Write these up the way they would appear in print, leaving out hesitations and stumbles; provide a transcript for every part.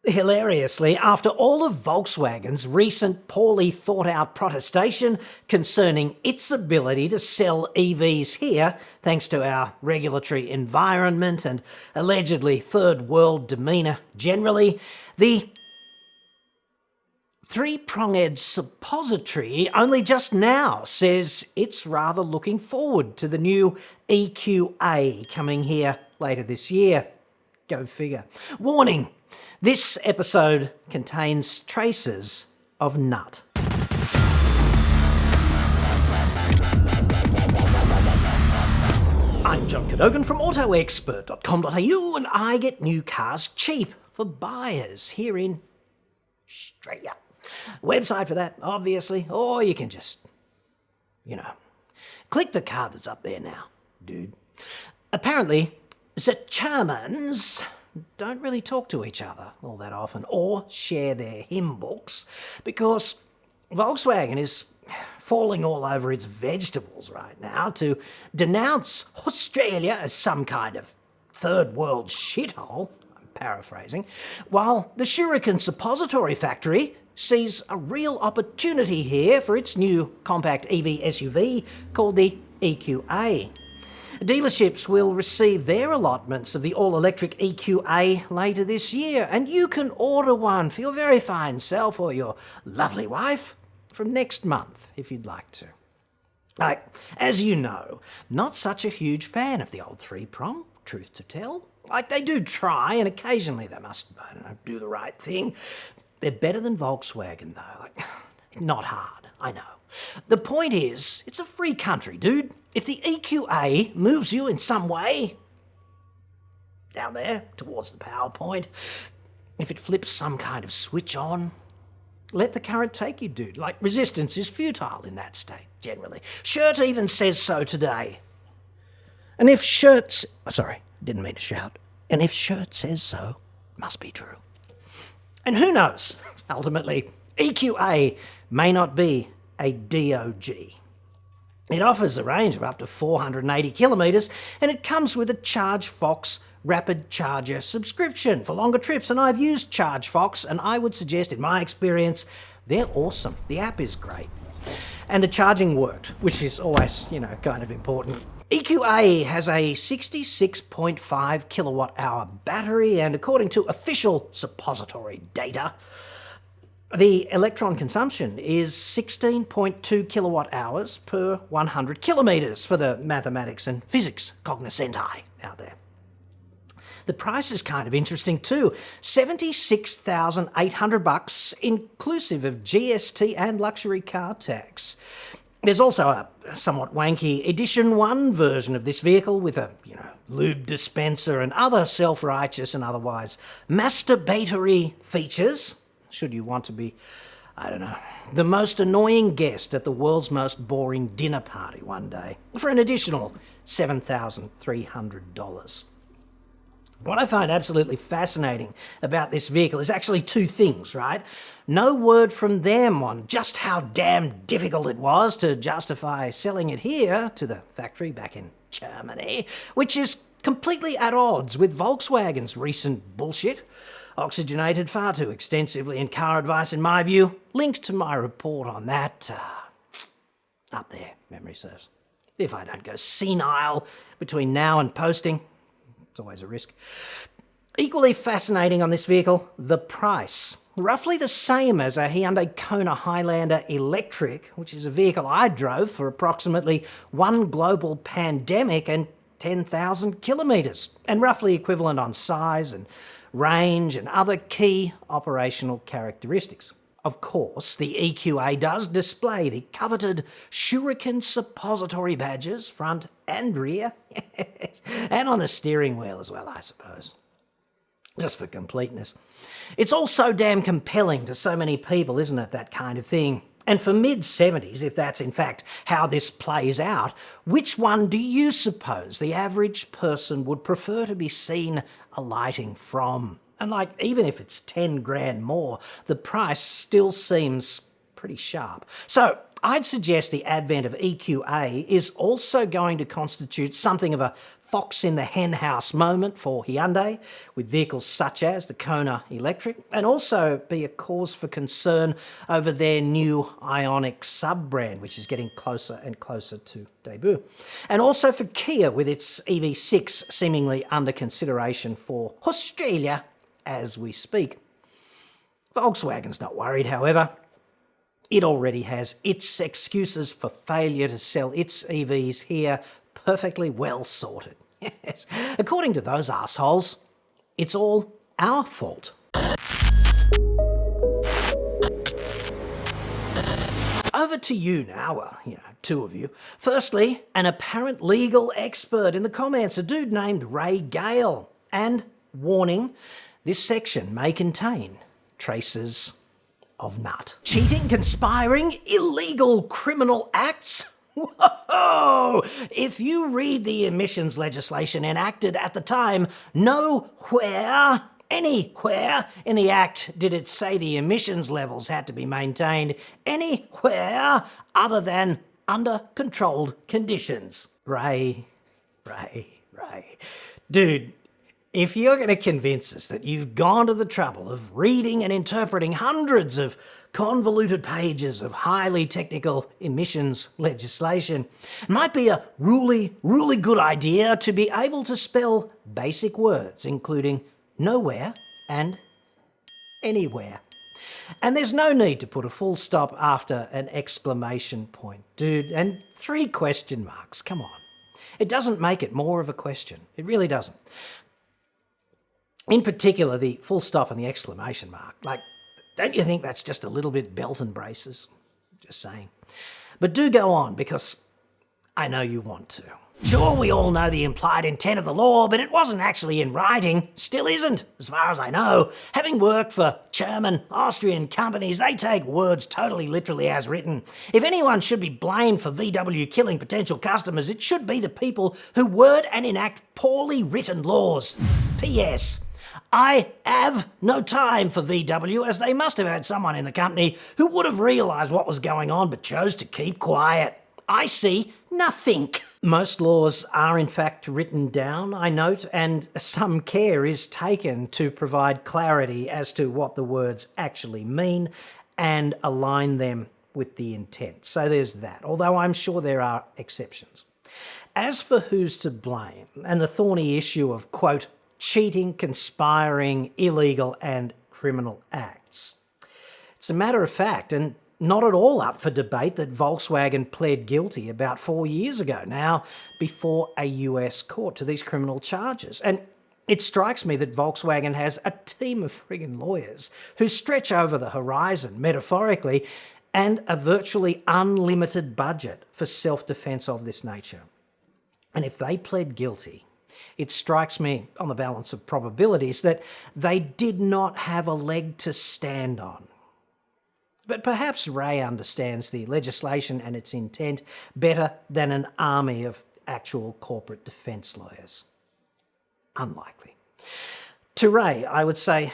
Hilariously, after all of Volkswagen's recent poorly thought out protestation concerning its ability to sell EVs here, thanks to our regulatory environment and allegedly third world demeanour generally, the three-pronged suppository only just now says it's rather looking forward to the new EQA coming here later this year. Go figure. Warning! This episode contains traces of nut. I'm John Cadogan from AutoExpert.com.au and I get new cars cheap for buyers here in Australia. Website for that, obviously, or you can just, click the card that's up there now, dude. Apparently, the Ghermans don't really talk to each other all that often or share their hymn books because Volkswagen is falling all over its vegetables right now to denounce Australia as some kind of third world shithole, I'm paraphrasing, while the Shuriken Suppository Factory sees a real opportunity here for its new compact EV SUV called the EQA. Dealerships will receive their allotments of the all-electric EQA later this year, and you can order one for your very fine self or your lovely wife from next month, if you'd like to. As you know, not such a huge fan of the old three-prong, truth to tell. They do try, and occasionally they must, do the right thing. They're better than Volkswagen, though. Not hard, I know. The point is, it's a free country, dude. If the EQA moves you in some way, down there, towards the PowerPoint, if it flips some kind of switch on, let the current take you, dude. Resistance is futile in that state, generally. Shirt even says so today. And if Shirt... Sorry, didn't mean to shout. And if Shirt says so, must be true. And who knows, ultimately, EQA may not be a DOG. It offers a range of up to 480 kilometres and it comes with a ChargeFox rapid charger subscription for longer trips, and I've used ChargeFox and I would suggest, in my experience, they're awesome. The app is great. And the charging worked, which is always, kind of important. EQA has a 66.5 kilowatt hour battery, and according to official suppository data, the electron consumption is 16.2 kilowatt hours per 100 kilometres for the mathematics and physics cognoscenti out there. The price is kind of interesting too, $76,800 inclusive of GST and luxury car tax. There's also a somewhat wanky Edition 1 version of this vehicle with a, lube dispenser and other self-righteous and otherwise masturbatory features, should you want to be, the most annoying guest at the world's most boring dinner party one day, for an additional $7,300. What I find absolutely fascinating about this vehicle is actually two things, right? No word from them on just how damn difficult it was to justify selling it here to the factory back in Germany, which is completely at odds with Volkswagen's recent bullshit, oxygenated far too extensively in car advice, in my view. Link to my report on that up there, memory serves. If I don't go senile between now and posting. It's always a risk. Equally fascinating on this vehicle, the price. Roughly the same as a Hyundai Kona Highlander Electric, which is a vehicle I drove for approximately one global pandemic and 10,000 kilometres, and roughly equivalent on size and range and other key operational characteristics. Of course, the EQA does display the coveted Shuriken suppository badges, front and rear, and on the steering wheel as well, I suppose, just for completeness. It's all so damn compelling to so many people, isn't it, that kind of thing? And for mid-70s, if that's in fact how this plays out, which one do you suppose the average person would prefer to be seen alighting from? And even if it's 10 grand more, the price still seems pretty sharp. So I'd suggest the advent of EQA is also going to constitute something of a fox in the henhouse moment for Hyundai with vehicles such as the Kona Electric, and also be a cause for concern over their new Ioniq sub-brand, which is getting closer and closer to debut. And also for Kia with its EV6 seemingly under consideration for Australia as we speak. Volkswagen's not worried, however. It already has its excuses for failure to sell its EVs here perfectly well sorted. Yes. According to those assholes, it's all our fault. Over to you now, well, two of you. Firstly, an apparent legal expert in the comments, a dude named Ray Gale. And warning, this section may contain traces of nut. Cheating, conspiring, illegal criminal acts? Whoa! If you read the emissions legislation enacted at the time, nowhere, anywhere in the Act did it say the emissions levels had to be maintained anywhere other than under controlled conditions. Ray. Dude, if you're going to convince us that you've gone to the trouble of reading and interpreting hundreds of convoluted pages of highly technical emissions legislation, it might be a really good idea to be able to spell basic words, including nowhere and anywhere. And there's no need to put a full stop after an exclamation point, dude, and 3 question marks, come on. It doesn't make it more of a question. It really doesn't. In particular, the full stop and the exclamation mark. Like, don't you think that's just a little bit belt and braces? Just saying. But do go on, because I know you want to. Sure, we all know the implied intent of the law, but it wasn't actually in writing. Still isn't, as far as I know. Having worked for German, Austrian companies, they take words totally literally as written. If anyone should be blamed for VW killing potential customers, it should be the people who word and enact poorly written laws. P.S. I have no time for VW, as they must have had someone in the company who would have realised what was going on but chose to keep quiet. I see nothing. Most laws are in fact written down, I note, and some care is taken to provide clarity as to what the words actually mean and align them with the intent. So there's that, although I'm sure there are exceptions. As for who's to blame and the thorny issue of, quote, cheating, conspiring, illegal and criminal acts, it's a matter of fact and not at all up for debate that Volkswagen pled guilty about 4 years ago now before a US court to these criminal charges. And it strikes me that Volkswagen has a team of friggin' lawyers who stretch over the horizon, metaphorically, and a virtually unlimited budget for self-defense of this nature. And if they pled guilty, it strikes me, on the balance of probabilities, that they did not have a leg to stand on. But perhaps Ray understands the legislation and its intent better than an army of actual corporate defence lawyers. Unlikely. To Ray, I would say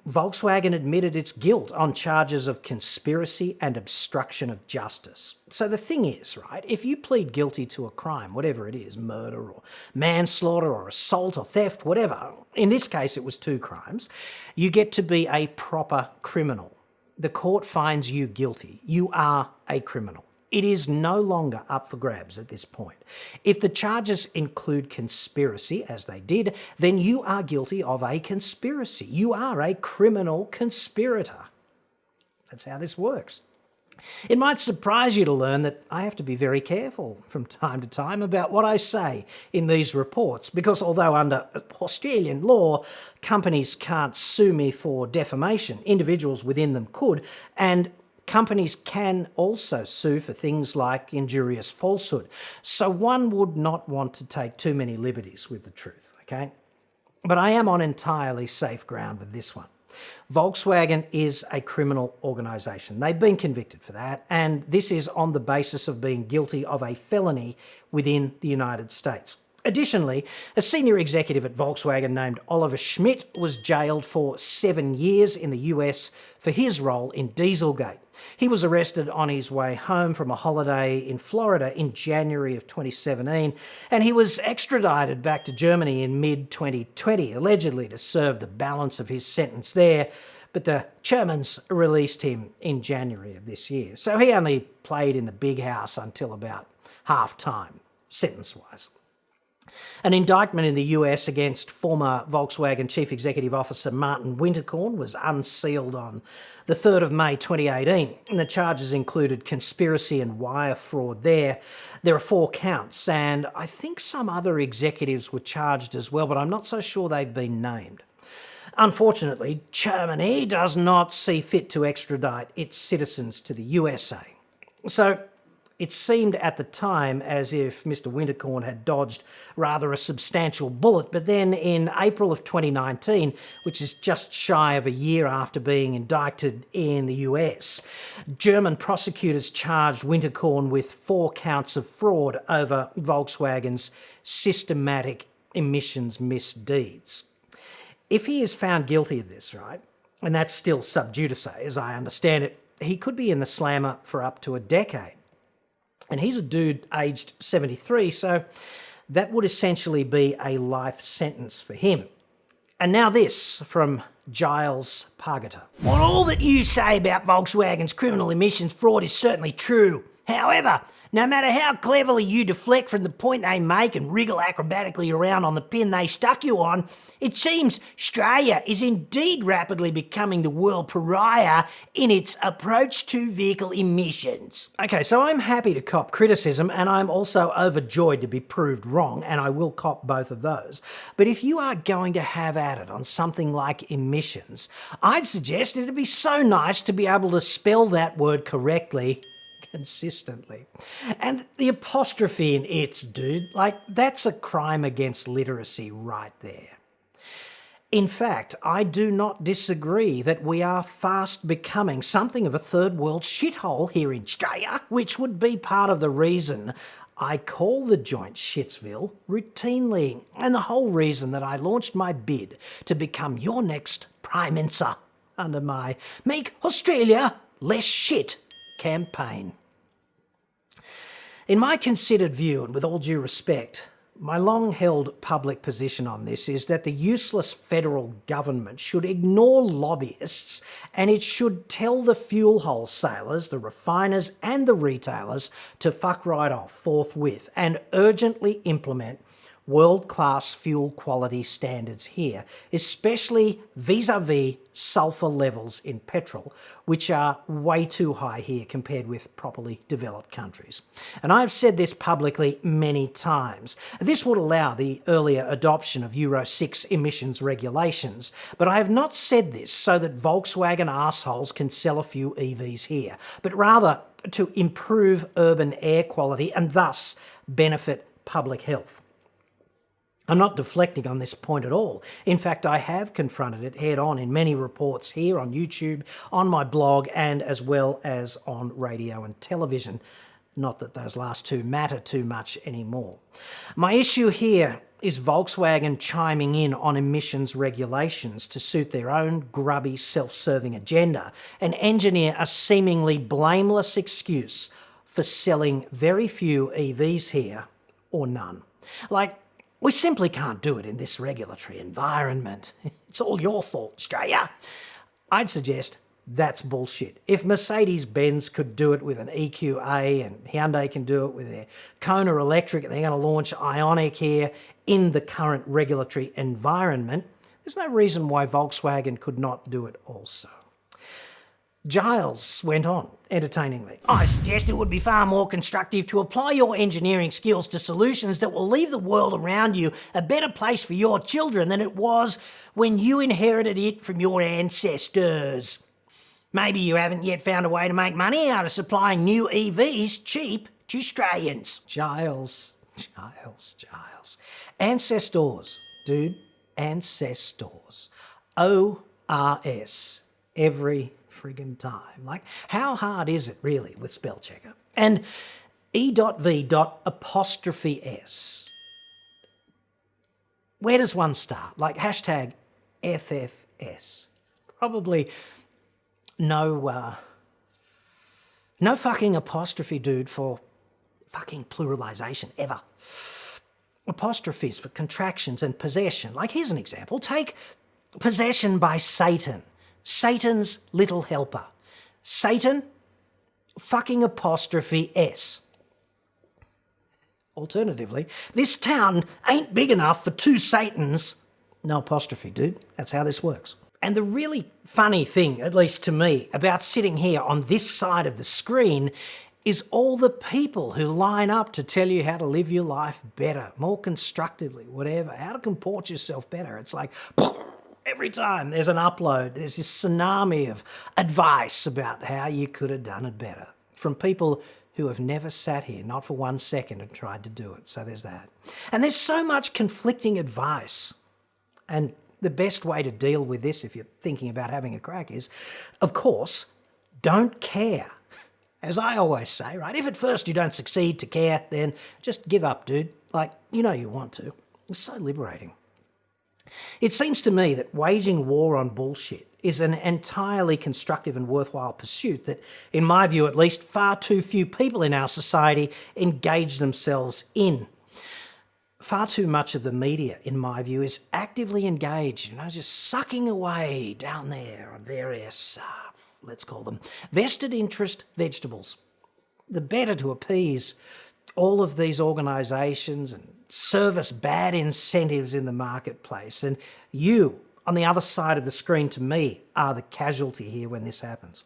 Volkswagen admitted its guilt on charges of conspiracy and obstruction of justice. So the thing is, right, if you plead guilty to a crime, whatever it is, murder or manslaughter or assault or theft, whatever, in this case it was 2 crimes, you get to be a proper criminal. The court finds you guilty. You are a criminal. It is no longer up for grabs at this point. If the charges include conspiracy, as they did, then you are guilty of a conspiracy. You are a criminal conspirator. That's how this works. It might surprise you to learn that I have to be very careful from time to time about what I say in these reports, because although under Australian law, companies can't sue me for defamation, individuals within them could, and companies can also sue for things like injurious falsehood. So one would not want to take too many liberties with the truth, okay? But I am on entirely safe ground with this one. Volkswagen is a criminal organisation. They've been convicted for that, and this is on the basis of being guilty of a felony within the United States. Additionally, a senior executive at Volkswagen named Oliver Schmidt was jailed for 7 years in the US for his role in Dieselgate. He was arrested on his way home from a holiday in Florida in January of 2017, and he was extradited back to Germany in mid-2020, allegedly to serve the balance of his sentence there, but the Ghermans released him in January of this year. So he only played in the big house until about half-time, sentence-wise. An indictment in the US against former Volkswagen Chief Executive Officer Martin Winterkorn was unsealed on the 3rd of May 2018. And the charges included conspiracy and wire fraud there. There are 4 counts, and I think some other executives were charged as well, but I'm not so sure they've been named. Unfortunately, Germany does not see fit to extradite its citizens to the USA. So it seemed at the time as if Mr. Winterkorn had dodged rather a substantial bullet, but then in April of 2019, which is just shy of a year after being indicted in the US, German prosecutors charged Winterkorn with 4 counts of fraud over Volkswagen's systematic emissions misdeeds. If he is found guilty of this, right, and that's still sub judice, as I understand it, he could be in the slammer for up to a decade. And he's a dude aged 73, so that would essentially be a life sentence for him. And now this from Giles Pargeter. Well, all that you say about Volkswagen's criminal emissions fraud is certainly true. However, no matter how cleverly you deflect from the point they make and wriggle acrobatically around on the pin they stuck you on, it seems Australia is indeed rapidly becoming the world pariah in its approach to vehicle emissions. Okay, so I'm happy to cop criticism, and I'm also overjoyed to be proved wrong, and I will cop both of those. But if you are going to have at it on something like emissions, I'd suggest it'd be so nice to be able to spell that word correctly consistently. And the apostrophe in it's, dude, like, that's a crime against literacy right there. In fact, I do not disagree that we are fast becoming something of a third world shithole here in Australia, which would be part of the reason I call the joint Shitsville routinely, and the whole reason that I launched my bid to become your next Prime Minister under my Make Australia Less Shit campaign. In my considered view, and with all due respect, my long-held public position on this is that the useless federal government should ignore lobbyists, and it should tell the fuel wholesalers, the refiners and the retailers to fuck right off forthwith and urgently implement world-class fuel quality standards here, especially vis-a-vis sulphur levels in petrol, which are way too high here compared with properly developed countries. And I've said this publicly many times. This would allow the earlier adoption of Euro 6 emissions regulations, but I have not said this so that Volkswagen arseholes can sell a few EVs here, but rather to improve urban air quality and thus benefit public health. I'm not deflecting on this point at all. In fact, I have confronted it head on in many reports here on YouTube, on my blog, and as well as on radio and television. Not that those last two matter too much anymore. My issue here is Volkswagen chiming in on emissions regulations to suit their own grubby, self-serving agenda and engineer a seemingly blameless excuse for selling very few EVs here, or none. Like, we simply can't do it in this regulatory environment. It's all your fault, Australia. I'd suggest that's bullshit. If Mercedes-Benz could do it with an EQA and Hyundai can do it with their Kona Electric and they're going to launch Ioniq here in the current regulatory environment, there's no reason why Volkswagen could not do it also. Giles went on, entertainingly. I suggest it would be far more constructive to apply your engineering skills to solutions that will leave the world around you a better place for your children than it was when you inherited it from your ancestors. Maybe you haven't yet found a way to make money out of supplying new EVs cheap to Australians. Giles. Ancestors, dude. Ancestors. O-R-S. Every friggin' time. Like, how hard is it really with spell checker? And E.V.'S. Where does one start? Like hashtag FFS. Probably no No fucking apostrophe, dude, for fucking pluralization, ever. Apostrophes for contractions and possession. Like, here's an example. Take possession by Satan. Satan's little helper. Satan, fucking apostrophe S. Alternatively, this town ain't big enough for two Satans. No apostrophe, dude. That's how this works. And the really funny thing, at least to me, about sitting here on this side of the screen is all the people who line up to tell you how to live your life better, more constructively, whatever, how to comport yourself better. It's like every time there's an upload, there's this tsunami of advice about how you could have done it better from people who have never sat here, not for 1 second, and tried to do it. So there's that. And there's so much conflicting advice. And the best way to deal with this, if you're thinking about having a crack, is, of course, don't care. As I always say, right? If at first you don't succeed to care, then just give up, dude. Like, you know you want to. It's so liberating. It seems to me that waging war on bullshit is an entirely constructive and worthwhile pursuit that, in my view at least, far too few people in our society engage themselves in. Far too much of the media, in my view, is actively engaged, just sucking away down there on various, let's call them, vested interest vegetables. The better to appease all of these organisations and service bad incentives in the marketplace. And you, on the other side of the screen, to me, are the casualty here when this happens.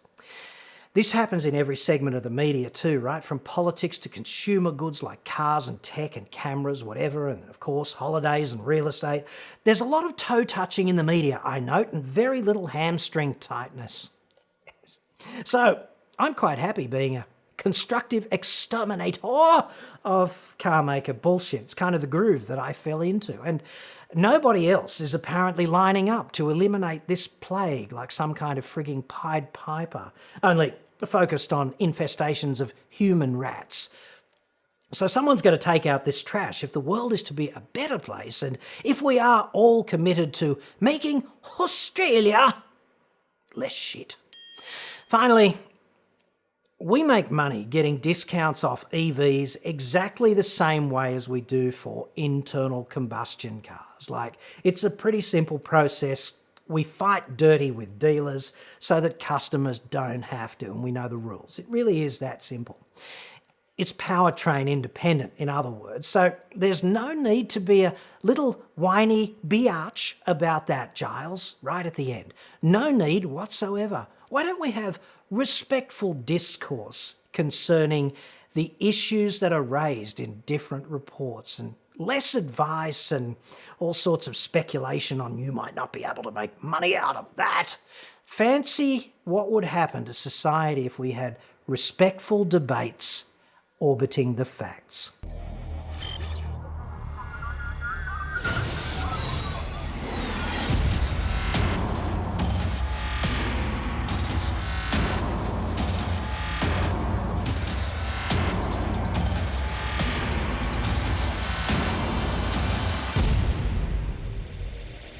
This happens in every segment of the media too, right? From politics to consumer goods like cars and tech and cameras, whatever, and of course holidays and real estate. There's a lot of toe touching in the media, I note, and very little hamstring tightness. Yes. So I'm quite happy being a constructive exterminator of car maker bullshit. It's kind of the groove that I fell into. And nobody else is apparently lining up to eliminate this plague like some kind of frigging Pied Piper, only focused on infestations of human rats. So someone's got to take out this trash if the world is to be a better place, and if we are all committed to making Australia less shit. Finally, we make money getting discounts off EVs exactly the same way as we do for internal combustion cars. Like, it's a pretty simple process. We fight dirty with dealers so that customers don't have to, and we know the rules. It really is that simple. It's powertrain independent, in other words, so there's no need to be a little whiny biatch about that, Giles, right at the end. No need whatsoever. Why don't we have respectful discourse concerning the issues that are raised in different reports, and less advice and all sorts of speculation on you might not be able to make money out of that? Fancy what would happen to society if we had respectful debates orbiting the facts.